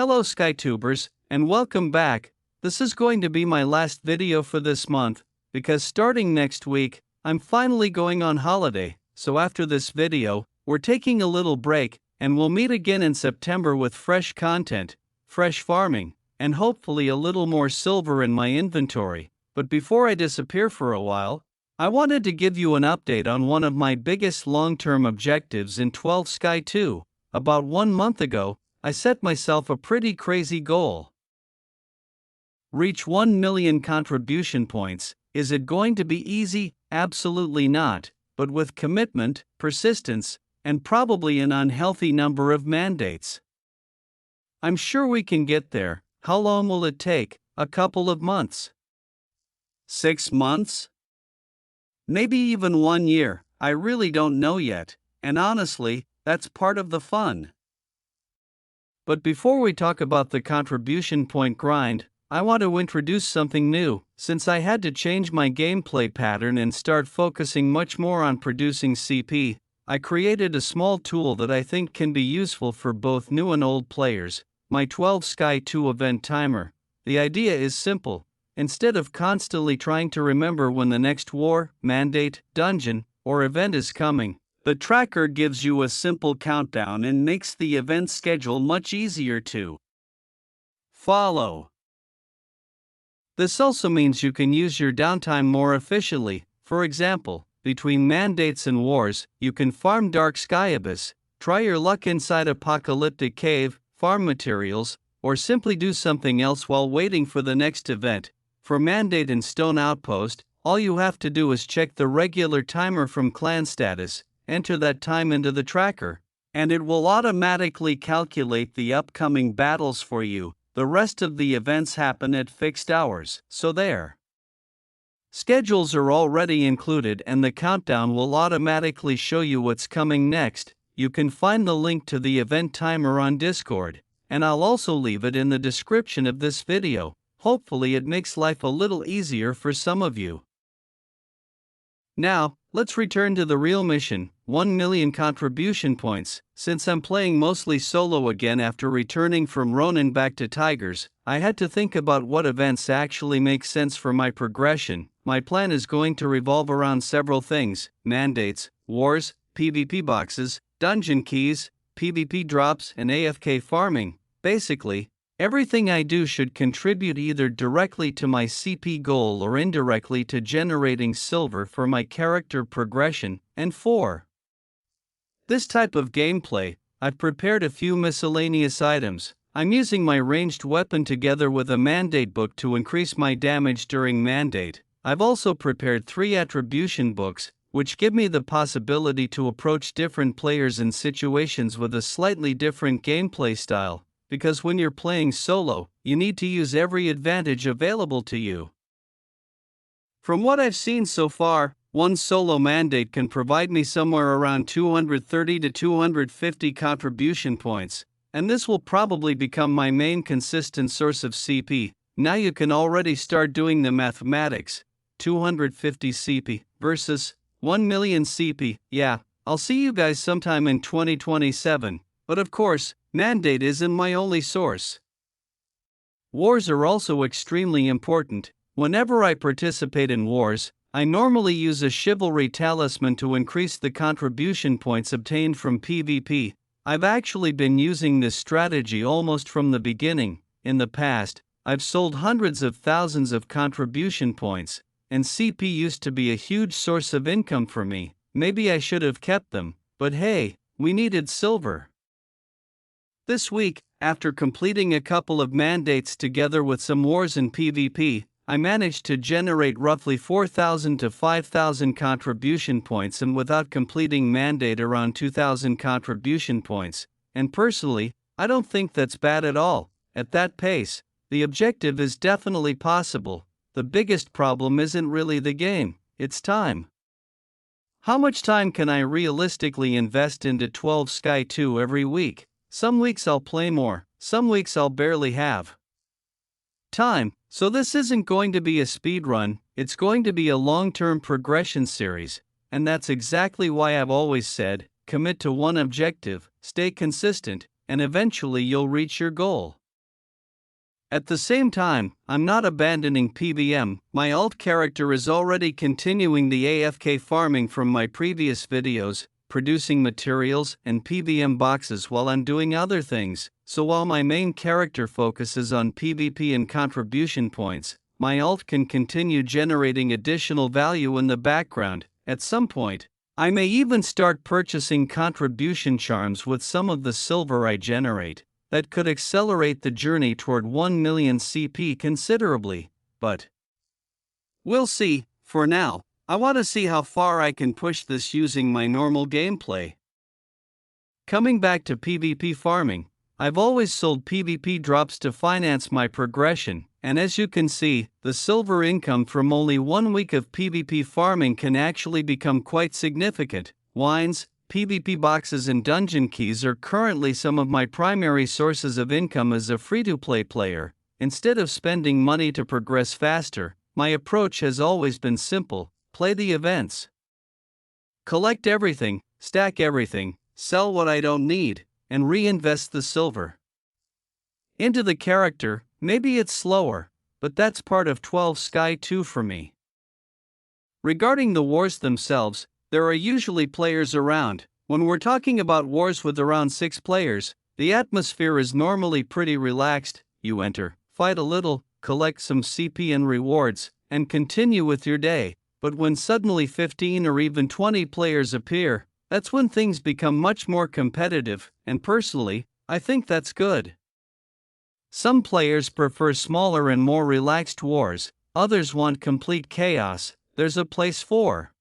Hello SkyTubers, and welcome back. This is going to be my last video for this month, because starting next week, I'm finally going on holiday, so after this video, we're taking a little break, and we'll meet again in September with fresh content, fresh farming, and hopefully a little more silver in my inventory. But before I disappear for a while, I wanted to give you an update on one of my biggest long-term objectives in 12 Sky 2. About 1 month ago, I set myself a pretty crazy goal. Reach 1 million contribution points. Is it going to be easy? Absolutely not, but with commitment, persistence, and probably an unhealthy number of mandates, I'm sure we can get there. How long will it take? A couple of months? 6 months? Maybe even 1 year, I really don't know yet, and honestly, that's part of the fun. But before we talk about the contribution point grind, I want to introduce something new. Since I had to change my gameplay pattern and start focusing much more on producing CP, I created a small tool that I think can be useful for both new and old players, my 12 Sky 2 event timer. The idea is simple. Instead of constantly trying to remember when the next war, mandate, dungeon, or event is coming, the tracker gives you a simple countdown and makes the event schedule much easier to follow. This also means you can use your downtime more efficiently. For example, between mandates and wars, you can farm Dark Sky Abyss, try your luck inside Apocalyptic Cave, farm materials, or simply do something else while waiting for the next event. For Mandate and Stone Outpost, all you have to do is check the regular timer from clan status, enter that time into the tracker, and it will automatically calculate the upcoming battles for you. The rest of the events happen at fixed hours, so there. Schedules are already included and the countdown will automatically show you what's coming next. You can find the link to the event timer on Discord, and I'll also leave it in the description of this video. Hopefully it makes life a little easier for some of you. Now, let's return to the real mission, 1 million contribution points. Since I'm playing mostly solo again after returning from Ronin back to Tigers, I had to think about what events actually make sense for my progression. My plan is going to revolve around several things: mandates, wars, PvP boxes, dungeon keys, PvP drops, and AFK farming. Basically, everything I do should contribute either directly to my CP goal or indirectly to generating silver for my character progression. And for this type of gameplay, I've prepared a few miscellaneous items. I'm using my ranged weapon together with a mandate book to increase my damage during mandate. I've also prepared 3 attribution books, which give me the possibility to approach different players in situations with a slightly different gameplay style. Because when you're playing solo, you need to use every advantage available to you. From what I've seen so far, one solo mandate can provide me somewhere around 230 to 250 contribution points, and this will probably become my main consistent source of CP. Now you can already start doing the mathematics. 250 CP versus 1 million CP. Yeah, I'll see you guys sometime in 2027, but of course, mandate isn't my only source. Wars are also extremely important. Whenever I participate in wars, I normally use a chivalry talisman to increase the contribution points obtained from PvP. I've actually been using this strategy almost from the beginning. In the past, I've sold hundreds of thousands of contribution points, and CP used to be a huge source of income for me. Maybe I should have kept them, but hey, we needed silver. This week, after completing a couple of mandates together with some wars in PvP, I managed to generate roughly 4,000 to 5,000 contribution points, and without completing mandate around 2,000 contribution points. And personally, I don't think that's bad at all. At that pace, the objective is definitely possible. The biggest problem isn't really the game, it's time. How much time can I realistically invest into 12 Sky 2 every week? Some weeks I'll play more, some weeks I'll barely have time. So this isn't going to be a speed run, it's going to be a long-term progression series, and that's exactly why I've always said, commit to one objective, stay consistent, and eventually you'll reach your goal. At the same time, I'm not abandoning PBM. My alt character is already continuing the AFK farming from my previous videos, producing materials and PBM boxes while I'm doing other things. So while my main character focuses on PvP and contribution points, my alt can continue generating additional value in the background. At some point, I may even start purchasing contribution charms with some of the silver I generate. That could accelerate the journey toward 1 million CP considerably, but we'll see. For now, I want to see how far I can push this using my normal gameplay. Coming back to PvP farming, I've always sold PvP drops to finance my progression, and as you can see, the silver income from only 1 week of PvP farming can actually become quite significant. Wines, PvP boxes and dungeon keys are currently some of my primary sources of income as a free-to-play player. Instead of spending money to progress faster, my approach has always been simple: play the events. Collect everything, stack everything, sell what I don't need, and reinvest the silver into the character. Maybe it's slower, but that's part of 12 Sky 2 for me. Regarding the wars themselves, there are usually players around. When we're talking about wars with around 6 players, the atmosphere is normally pretty relaxed. You enter, fight a little, collect some CP and rewards, and continue with your day. But when suddenly 15 or even 20 players appear, that's when things become much more competitive, and personally, I think that's good. Some players prefer smaller and more relaxed wars, others want complete chaos. There's a place for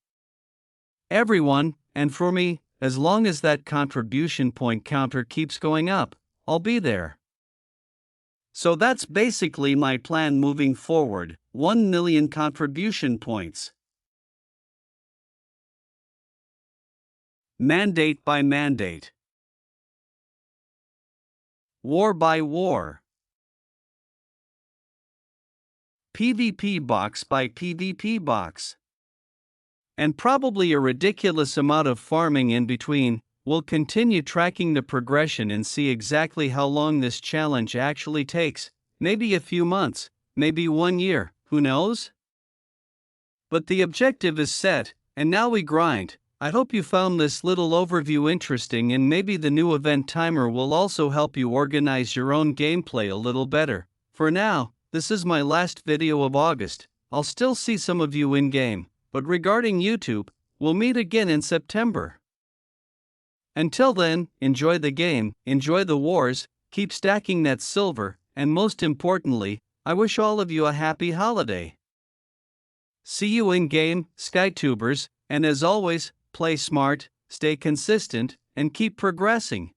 everyone, and for me, as long as that contribution point counter keeps going up, I'll be there. So that's basically my plan moving forward: 1 million contribution points. Mandate by mandate. War by war. PvP box by PvP box. And probably a ridiculous amount of farming in between. We'll continue tracking the progression and see exactly how long this challenge actually takes. Maybe a few months, maybe 1 year, who knows? But the objective is set, and now we grind. I hope you found this little overview interesting, and maybe the new event timer will also help you organize your own gameplay a little better. For now, this is my last video of August. I'll still see some of you in-game. But regarding YouTube, we'll meet again in September. Until then, enjoy the game, enjoy the wars, keep stacking that silver, and most importantly, I wish all of you a happy holiday. See you in-game, SkyTubers, and as always, play smart, stay consistent, and keep progressing.